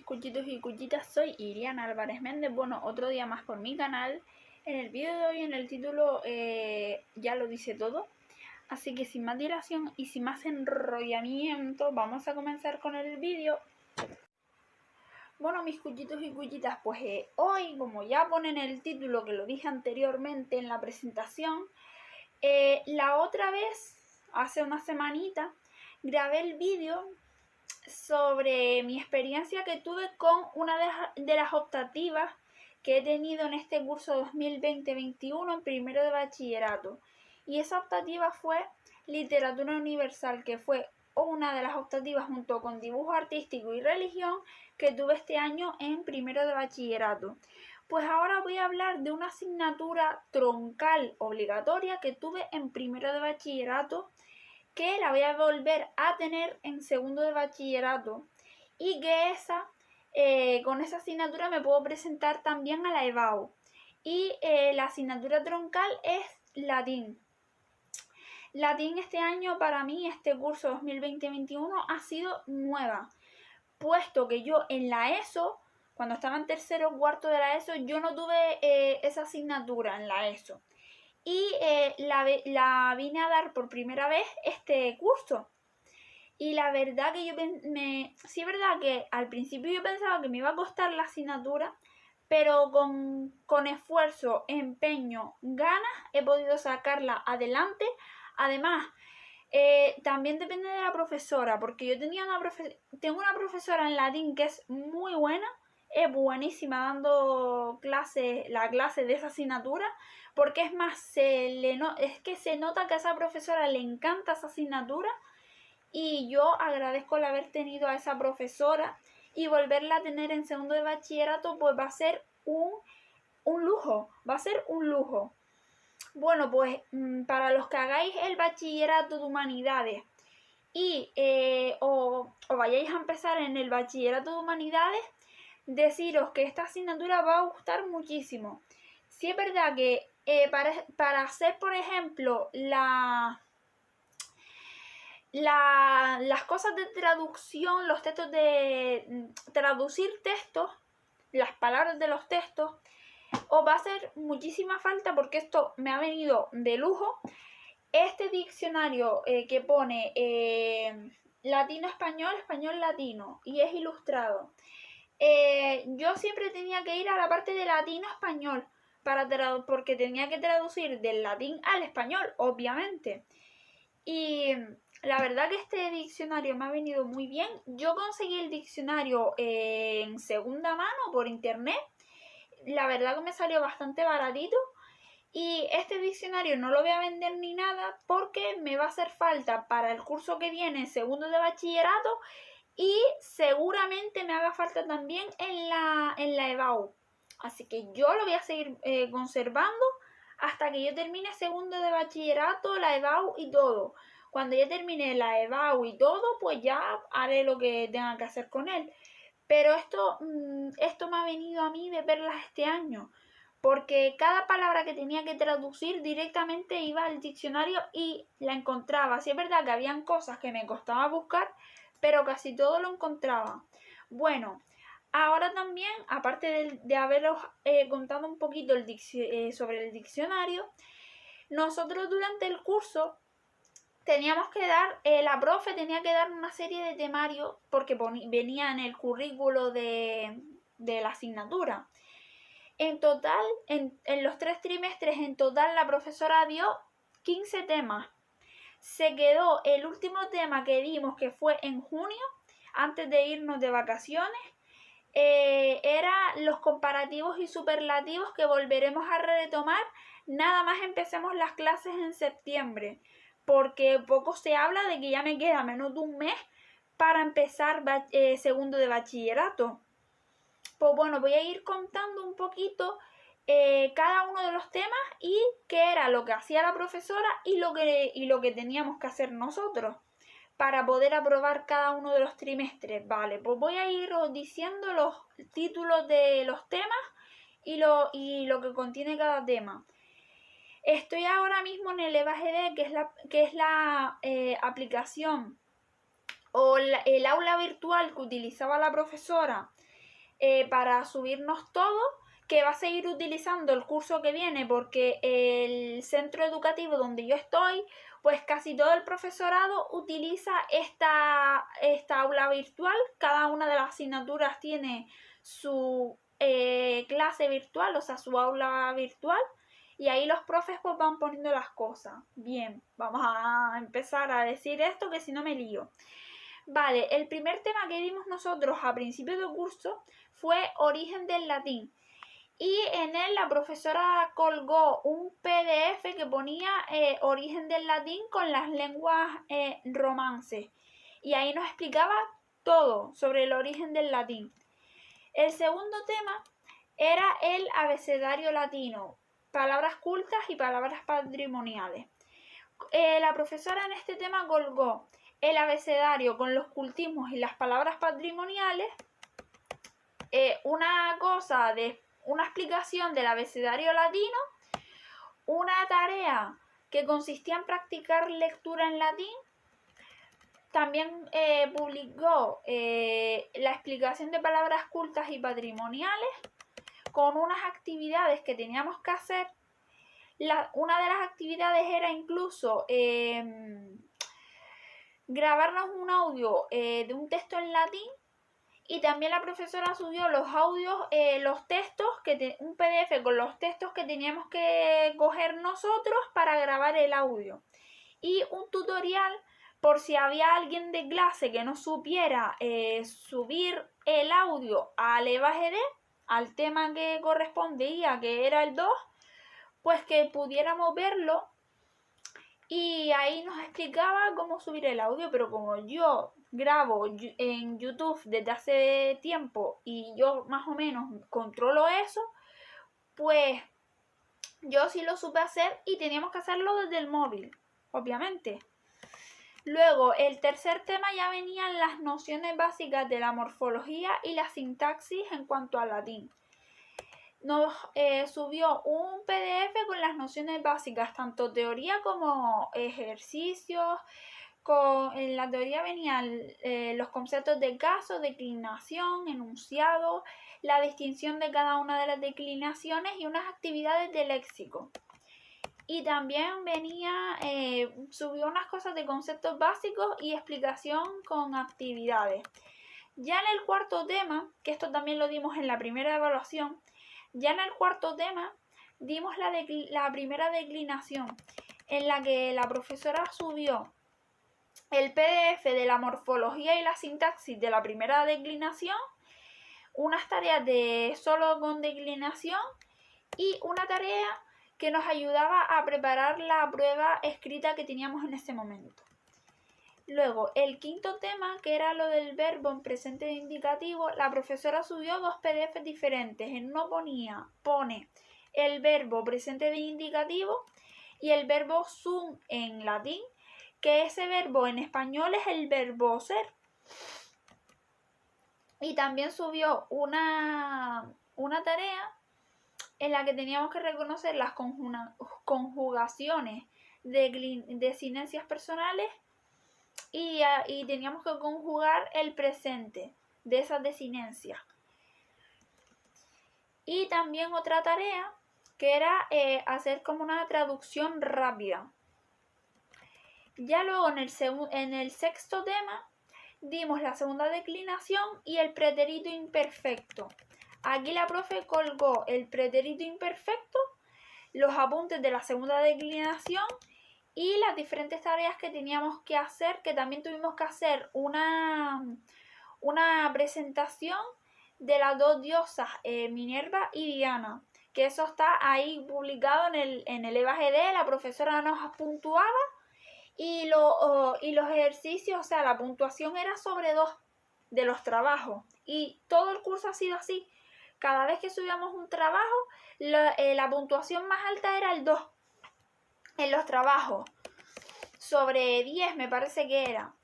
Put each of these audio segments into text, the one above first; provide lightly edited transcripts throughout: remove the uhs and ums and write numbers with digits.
cuchitos y cuchitas, soy Iriana Álvarez Méndez. Bueno, otro día más por mi canal. En el vídeo de hoy, en el título, ya lo dice todo. Así que sin más dilación y sin más enrollamiento, vamos a comenzar con el vídeo. Bueno, mis cuchitos y cuchitas, pues hoy, como ya pone en el título, que lo dije anteriormente en la presentación, la otra vez, hace una semanita, grabé el vídeo sobre mi experiencia que tuve con una de las optativas que he tenido en este curso 2020-21 en primero de bachillerato. Y esa optativa fue Literatura Universal, que fue una de las optativas junto con Dibujo Artístico y Religión que tuve este año en primero de bachillerato. Pues ahora voy a hablar de una asignatura troncal obligatoria que tuve en primero de bachillerato, que la voy a volver a tener en segundo de bachillerato, y que con esa asignatura me puedo presentar también a la EBAU. Y la asignatura troncal es latín. Latín este año para mí, este curso 2020-21, ha sido nueva, puesto que yo en la ESO, cuando estaba en tercero o cuarto de la ESO, yo no tuve esa asignatura en la ESO. Y la vine a dar por primera vez este curso. Y la verdad que sí es verdad que al principio yo pensaba que me iba a costar la asignatura, pero con esfuerzo, empeño, ganas, he podido sacarla adelante. Además, también depende de la profesora, porque yo tengo una profesora en latín que es muy buena, es buenísima dando la clase de esa asignatura, porque es más, es que se nota que a esa profesora le encanta esa asignatura, y yo agradezco el haber tenido a esa profesora, y volverla a tener en segundo de bachillerato pues va a ser un lujo, va a ser un lujo. Bueno, pues para los que hagáis el bachillerato de humanidades y o vayáis a empezar en el bachillerato de humanidades, deciros que esta asignatura va a gustar muchísimo. Sí es verdad que para hacer, por ejemplo, las cosas de traducción, los textos de traducir textos, las palabras de los textos, os va a hacer muchísima falta, porque esto me ha venido de lujo. Este diccionario que pone latino-español, español-latino, y es ilustrado. Yo siempre tenía que ir a la parte de latino-español porque tenía que traducir del latín al español, obviamente. Y la verdad que este diccionario me ha venido muy bien. Yo conseguí el diccionario en segunda mano por internet. La verdad que me salió bastante baratito. Y este diccionario no lo voy a vender ni nada, porque me va a hacer falta para el curso que viene, segundo de bachillerato, y seguramente me haga falta también en la EBAU. Así que yo lo voy a seguir conservando hasta que yo termine segundo de bachillerato, la EBAU y todo. Cuando ya termine la EBAU y todo, pues ya haré lo que tenga que hacer con él. Pero esto me ha venido a mí de perlas este año, porque cada palabra que tenía que traducir directamente iba al diccionario y la encontraba. Sí es verdad que habían cosas que me costaba buscar, pero casi todo lo encontraba. Bueno, ahora también, aparte de haberos contado un poquito sobre el diccionario, nosotros durante el curso teníamos que dar, la profe tenía que dar una serie de temarios, porque venía en el currículo de la asignatura. En total, en los 3 trimestres, en total la profesora dio 15 temas. Se quedó el último tema que dimos, que fue en junio, antes de irnos de vacaciones, era los comparativos y superlativos, que volveremos a retomar nada más empecemos las clases en septiembre, porque poco se habla de que ya me queda menos de un mes para empezar segundo de bachillerato. Pues bueno, voy a ir contando un poquito cada uno de los temas y qué era lo que hacía la profesora y lo que teníamos que hacer nosotros para poder aprobar cada uno de los trimestres. Vale, pues voy a ir diciendo los títulos de los temas y lo que contiene cada tema. Estoy ahora mismo en el EVAGD, que es la aplicación o el aula virtual que utilizaba la profesora para subirnos todo, que va a seguir utilizando el curso que viene porque el centro educativo donde yo estoy, pues casi todo el profesorado utiliza esta aula virtual. Cada una de las asignaturas tiene su clase virtual, o sea, su aula virtual, y ahí los profes pues van poniendo las cosas. Bien, vamos a empezar a decir esto que si no me lío. Vale, el primer tema que vimos nosotros a principio del curso fue origen del latín. Y en él la profesora colgó un PDF que ponía origen del latín con las lenguas romances. Y ahí nos explicaba todo sobre el origen del latín. El segundo tema era el abecedario latino, palabras cultas y palabras patrimoniales. La profesora en este tema colgó el abecedario con los cultismos y las palabras patrimoniales, una explicación del abecedario latino, una tarea que consistía en practicar lectura en latín. También publicó la explicación de palabras cultas y patrimoniales con unas actividades que teníamos que hacer. Una de las actividades era incluso grabarnos un audio de un texto en latín. Y también la profesora subió los audios, los textos, un PDF con los textos que teníamos que coger nosotros para grabar el audio. Y un tutorial por si había alguien de clase que no supiera subir el audio al EVA-GD, al tema que correspondía, que era el 2, pues que pudiéramos verlo. Y ahí nos explicaba cómo subir el audio, pero como yo grabo en YouTube desde hace tiempo y yo más o menos controlo eso, pues yo sí lo supe hacer y teníamos que hacerlo desde el móvil, obviamente. Luego, el tercer tema ya venían las nociones básicas de la morfología y la sintaxis en cuanto al latín. Nos subió un PDF con las nociones básicas, tanto teoría como ejercicios. En la teoría venían los conceptos de caso, declinación, enunciado, la distinción de cada una de las declinaciones y unas actividades de léxico. Y también subió unas cosas de conceptos básicos y explicación con actividades. Ya en el cuarto tema, que esto también lo dimos en la primera evaluación, ya en el cuarto tema dimos la primera declinación, en la que la profesora subió el PDF de la morfología y la sintaxis de la primera declinación, unas tareas de solo con declinación y una tarea que nos ayudaba a preparar la prueba escrita que teníamos en ese momento. Luego, el quinto tema, que era lo del verbo en presente de indicativo, la profesora subió dos PDFs diferentes. En uno pone el verbo presente de indicativo y el verbo sum en latín, que ese verbo en español es el verbo ser. Y también subió una tarea en la que teníamos que reconocer las conjugaciones de desinencias personales y teníamos que conjugar el presente de esas desinencias. Y también otra tarea que era hacer como una traducción rápida. Ya luego en el sexto tema dimos la segunda declinación y el pretérito imperfecto. Aquí la profe colgó el pretérito imperfecto, los apuntes de la segunda declinación y las diferentes tareas que teníamos que hacer, que también tuvimos que hacer una presentación de las dos diosas, Minerva y Diana, que eso está ahí publicado en el EVA-GD. La profesora nos puntuaba y los ejercicios, o sea, la puntuación era sobre 2 de los trabajos y todo el curso ha sido así. Cada vez que subíamos un trabajo, la puntuación más alta era el 2 en los trabajos, sobre 10 me parece que era.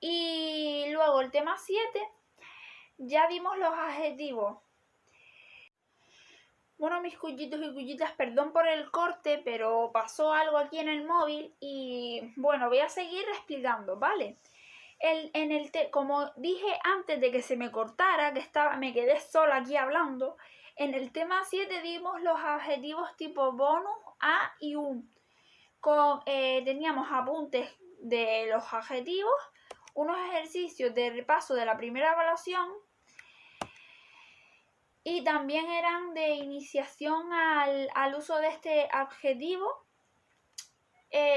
Y luego el tema 7, ya dimos los adjetivos. Bueno, mis cuyitos y cuyitas, perdón por el corte, pero pasó algo aquí en el móvil y bueno, voy a seguir explicando, ¿vale? como dije antes de que se me cortara, me quedé sola aquí hablando, en el tema 7 dimos los adjetivos tipo bonus, a y un. Teníamos apuntes de los adjetivos, unos ejercicios de repaso de la primera evaluación y también eran de iniciación al uso de este adjetivo,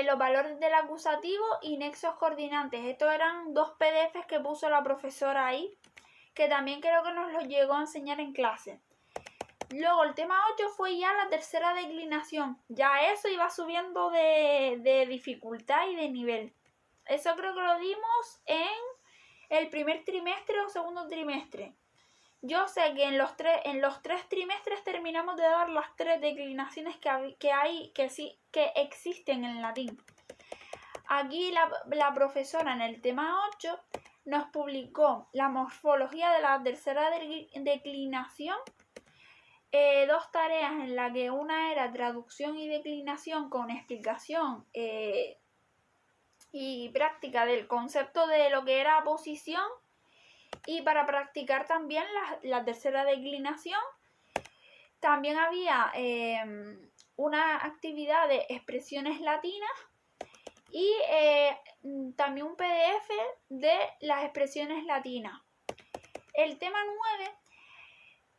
los valores del acusativo y nexos coordinantes. Estos eran 2 PDFs que puso la profesora ahí, que también creo que nos los llegó a enseñar en clase. Luego el tema 8 fue ya la tercera declinación. Ya eso iba subiendo de dificultad y de nivel. Eso creo que lo dimos en el primer trimestre o segundo trimestre. Yo sé que en los 3 trimestres terminamos de dar las 3 declinaciones que existen en latín. Aquí la profesora en el tema 8 nos publicó la morfología de la tercera declinación, 2 tareas en las que una era traducción y declinación con explicación y práctica del concepto de lo que era posición, y para practicar también la tercera declinación también había una actividad de expresiones latinas y también un PDF de las expresiones latinas. El tema 9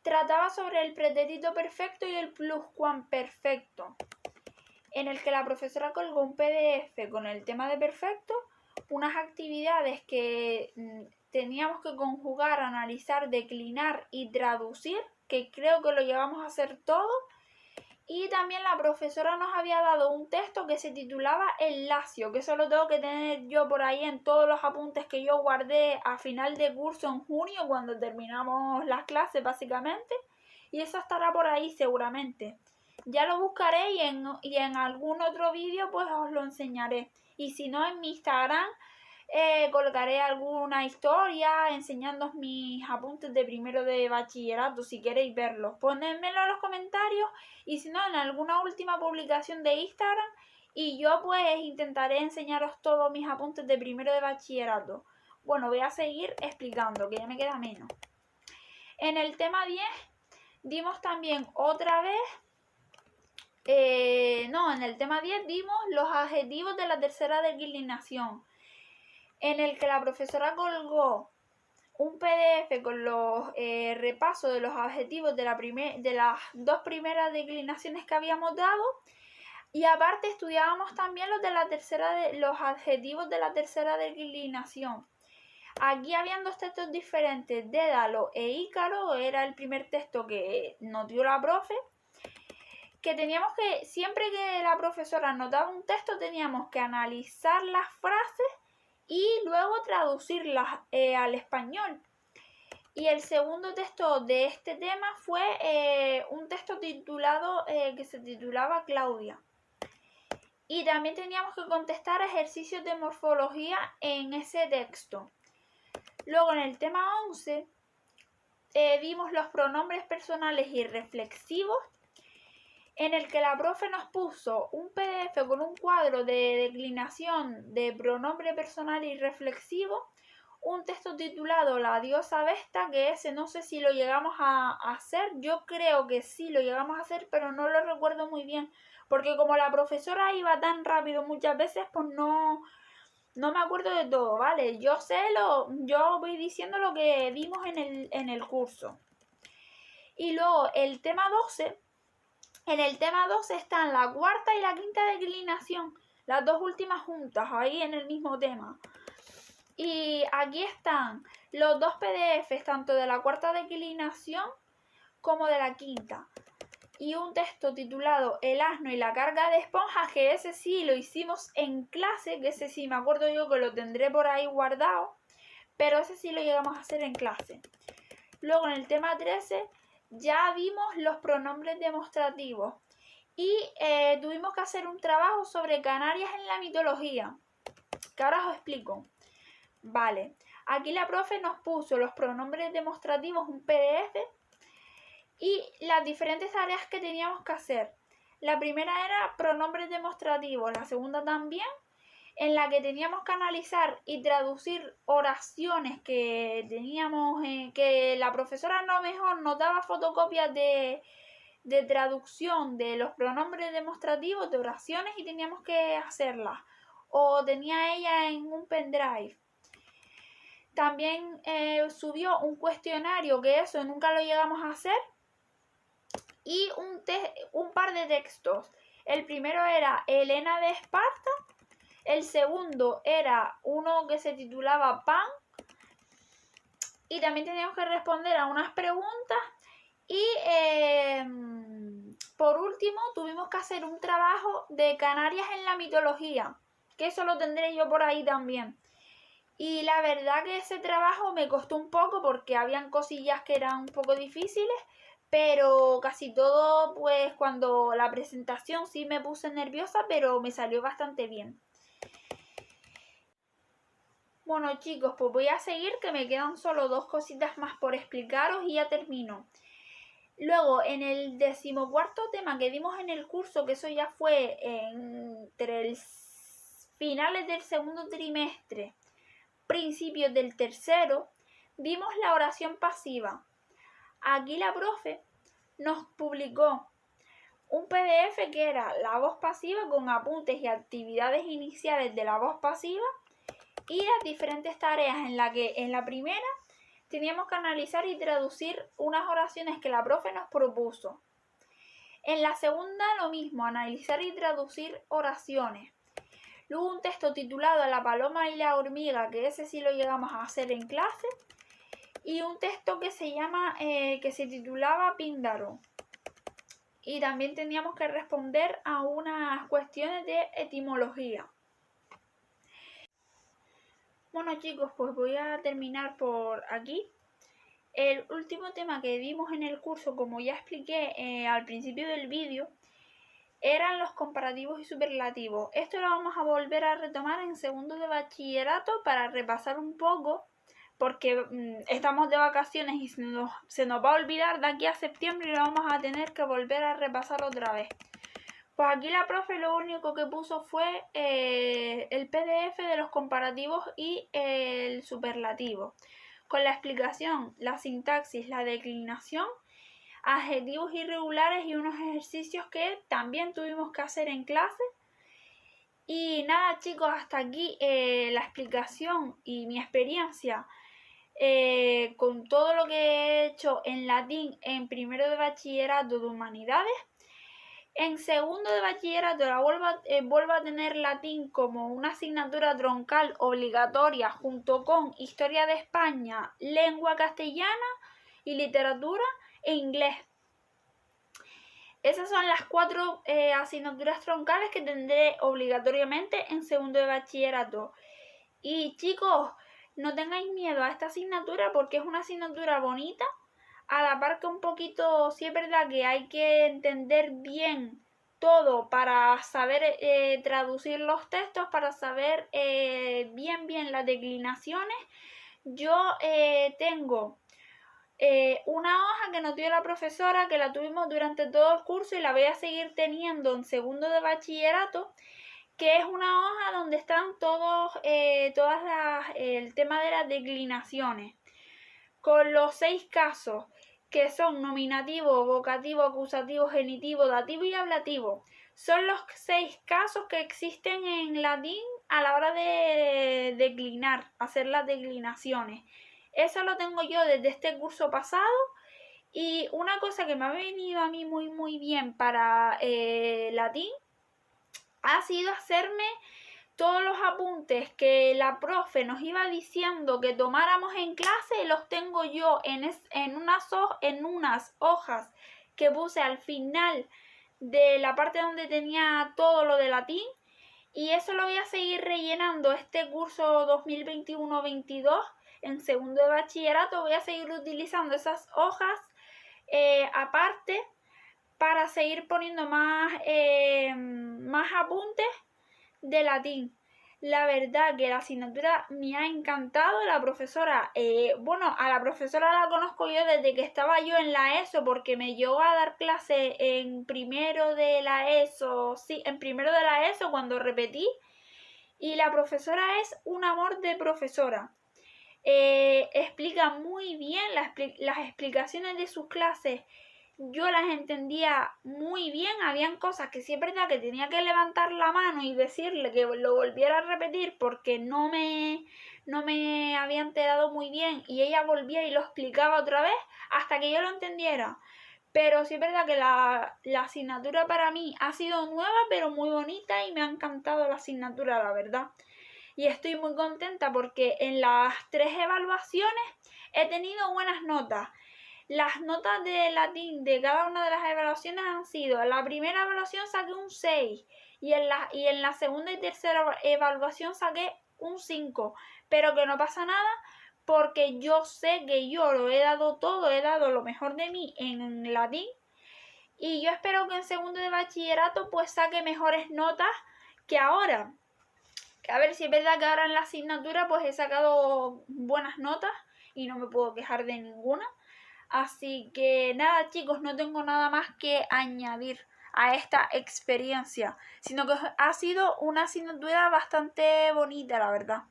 trataba sobre el pretérito perfecto y el pluscuamperfecto, en el que la profesora colgó un PDF con el tema de perfecto, unas actividades que teníamos que conjugar, analizar, declinar y traducir, que creo que lo llevamos a hacer todo. Y también la profesora nos había dado un texto que se titulaba El Lacio, que eso lo tengo que tener yo por ahí en todos los apuntes que yo guardé a final de curso en junio, cuando terminamos las clases básicamente. Y eso estará por ahí seguramente. Ya lo buscaré y en algún otro vídeo pues os lo enseñaré. Y si no, en mi Instagram colgaré alguna historia enseñándoos mis apuntes de primero de bachillerato, si queréis verlos. Ponedmelo en los comentarios, y si no, en alguna última publicación de Instagram, y yo pues intentaré enseñaros todos mis apuntes de primero de bachillerato. Bueno, voy a seguir explicando, que ya me queda menos. En el tema 10 dimos también otra vez, en el tema 10 dimos los adjetivos de la tercera declinación, en el que la profesora colgó un PDF con los repasos de los adjetivos de las 2 primeras declinaciones que habíamos dado, y aparte estudiábamos también los adjetivos de la tercera declinación. Aquí habían 2 textos diferentes, Dédalo e Ícaro, era el primer texto que nos dio la profe, que teníamos que, siempre que la profesora nos daba un texto, teníamos que analizar las frases y luego traducirlas al español. Y el segundo texto de este tema fue un texto titulado que se titulaba Claudia. Y también teníamos que contestar ejercicios de morfología en ese texto. Luego en el tema 11 vimos los pronombres personales y reflexivos, en el que la profe nos puso un PDF con un cuadro de declinación de pronombre personal y reflexivo, un texto titulado La diosa Vesta, que ese no sé si lo llegamos a hacer, yo creo que sí lo llegamos a hacer, pero no lo recuerdo muy bien, porque como la profesora iba tan rápido muchas veces, pues no me acuerdo de todo, ¿vale? Yo voy diciendo lo que vimos en el curso. Y luego el tema 12, en el tema 12 están la cuarta y la quinta declinación, las 2 últimas juntas, ahí en el mismo tema. Y aquí están los 2 PDFs, tanto de la cuarta declinación como de la quinta. Y un texto titulado El asno y la carga de esponjas, que ese sí lo hicimos en clase, que ese sí me acuerdo yo que lo tendré por ahí guardado, pero ese sí lo llegamos a hacer en clase. Luego en el tema 13 ya vimos los pronombres demostrativos y tuvimos que hacer un trabajo sobre Canarias en la mitología, que ahora os explico. Vale, aquí la profe nos puso los pronombres demostrativos, un PDF, y las diferentes tareas que teníamos que hacer. La primera era pronombres demostrativos, la segunda también. en la que teníamos que analizar y traducir oraciones que teníamos, que la profesora a lo mejor nos daba fotocopias de traducción de los pronombres demostrativos de oraciones y teníamos que hacerlas, o tenía ella en un pendrive. También subió un cuestionario, que eso nunca lo llegamos a hacer, y un par de textos. El primero era Helena de Esparta, el segundo era uno que se titulaba Pan, y también teníamos que responder a unas preguntas. Y por último tuvimos que hacer un trabajo de Canarias en la mitología, que eso lo tendré yo por ahí también. Y la verdad que ese trabajo me costó un poco porque habían cosillas que eran un poco difíciles, pero casi todo, pues cuando la presentación sí me puse nerviosa, pero me salió bastante bien. Bueno chicos, pues voy a seguir, que me quedan solo 2 cositas más por explicaros y ya termino. Luego, en el 14º tema que dimos en el curso, que eso ya fue entre finales del segundo trimestre, principios del tercero, vimos la oración pasiva. Aquí la profe nos publicó un PDF que era la voz pasiva con apuntes y actividades iniciales de la voz pasiva y las diferentes tareas en la primera teníamos que analizar y traducir unas oraciones que la profe nos propuso. En la segunda lo mismo, analizar y traducir oraciones. Luego un texto titulado La paloma y la hormiga, que ese sí lo llegamos a hacer en clase. Y un texto que se titulaba Píndaro. Y también teníamos que responder a unas cuestiones de etimología. Bueno chicos, pues voy a terminar por aquí. El último tema que vimos en el curso, como ya expliqué al principio del vídeo, eran los comparativos y superlativos. Esto lo vamos a volver a retomar en segundo de bachillerato para repasar un poco, porque estamos de vacaciones y se nos va a olvidar de aquí a septiembre y lo vamos a tener que volver a repasar otra vez. Pues aquí la profe lo único que puso fue el PDF de los comparativos y el superlativo, con la explicación, la sintaxis, la declinación, adjetivos irregulares y unos ejercicios que también tuvimos que hacer en clase. Y nada chicos, hasta aquí la explicación y mi experiencia con todo lo que he hecho en latín en primero de bachillerato de humanidades. En segundo de bachillerato vuelvo a tener latín como una asignatura troncal obligatoria junto con historia de España, lengua castellana y literatura e inglés. Esas son las 4 asignaturas troncales que tendré obligatoriamente en segundo de bachillerato. Y chicos, no tengáis miedo a esta asignatura porque es una asignatura bonita, a la par que un poquito, sí es verdad que hay que entender bien todo para saber traducir los textos, para saber bien las declinaciones. Yo tengo una hoja que nos dio la profesora, que la tuvimos durante todo el curso y la voy a seguir teniendo en segundo de bachillerato, que es una hoja donde están el tema de las declinaciones, con los 6 casos, que son nominativo, vocativo, acusativo, genitivo, dativo y ablativo. Son los 6 casos que existen en latín a la hora de declinar, hacer las declinaciones. Eso lo tengo yo desde este curso pasado. Y una cosa que me ha venido a mí muy bien para latín ha sido hacerme todos los apuntes que la profe nos iba diciendo que tomáramos en clase. Los tengo yo en unas hojas que puse al final de la parte donde tenía todo lo de latín, y eso lo voy a seguir rellenando este curso 2021-22 en segundo de bachillerato. Voy a seguir utilizando esas hojas aparte para seguir poniendo más apuntes de latín. La verdad que la asignatura me ha encantado. La profesora, a la profesora la conozco yo desde que estaba yo en la ESO, porque me llegó a dar clase en primero de la ESO, cuando repetí. Y la profesora es un amor de profesora. Explica muy bien las explicaciones de sus clases. Yo las entendía muy bien. Habían cosas que sí es verdad que tenía que levantar la mano y decirle que lo volviera a repetir porque no me había enterado muy bien, y ella volvía y lo explicaba otra vez hasta que yo lo entendiera. Pero sí es verdad que la asignatura para mí ha sido nueva pero muy bonita, y me ha encantado la asignatura, la verdad. Y estoy muy contenta porque en las 3 evaluaciones he tenido buenas notas. Las notas de latín de cada una de las evaluaciones han sido: en la primera evaluación saqué un 6 y en la segunda y tercera evaluación saqué un 5, pero que no pasa nada porque yo sé que yo lo he dado todo, he dado lo mejor de mí en latín, y yo espero que en segundo de bachillerato pues saque mejores notas que ahora. A ver si es verdad que ahora en la asignatura pues he sacado buenas notas y no me puedo quejar de ninguna. Así que nada, chicos, no tengo nada más que añadir a esta experiencia, sino que ha sido una asignatura bastante bonita, la verdad.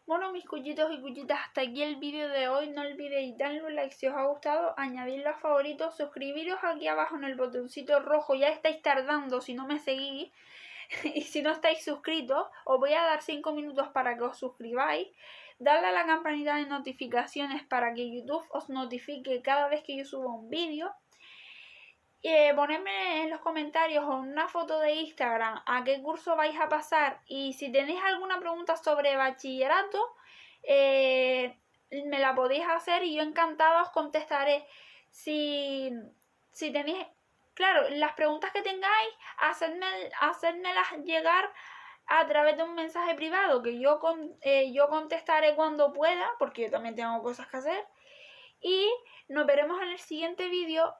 Bueno, mis cuchitos y cuchitas, hasta aquí el vídeo de hoy. No olvidéis darle un like si os ha gustado, añadirlo a favoritos, suscribiros aquí abajo en el botoncito rojo. Ya estáis tardando si no me seguís. Y si no estáis suscritos, os voy a dar 5 minutos para que os suscribáis. Darle a la campanita de notificaciones para que YouTube os notifique cada vez que yo subo un vídeo. Ponedme en los comentarios o en una foto de Instagram a qué curso vais a pasar, y si tenéis alguna pregunta sobre bachillerato, me la podéis hacer y yo encantada os contestaré. Si tenéis, claro, las preguntas que tengáis, hacedmelas llegar a través de un mensaje privado que yo contestaré cuando pueda, porque yo también tengo cosas que hacer. Y nos veremos en el siguiente vídeo.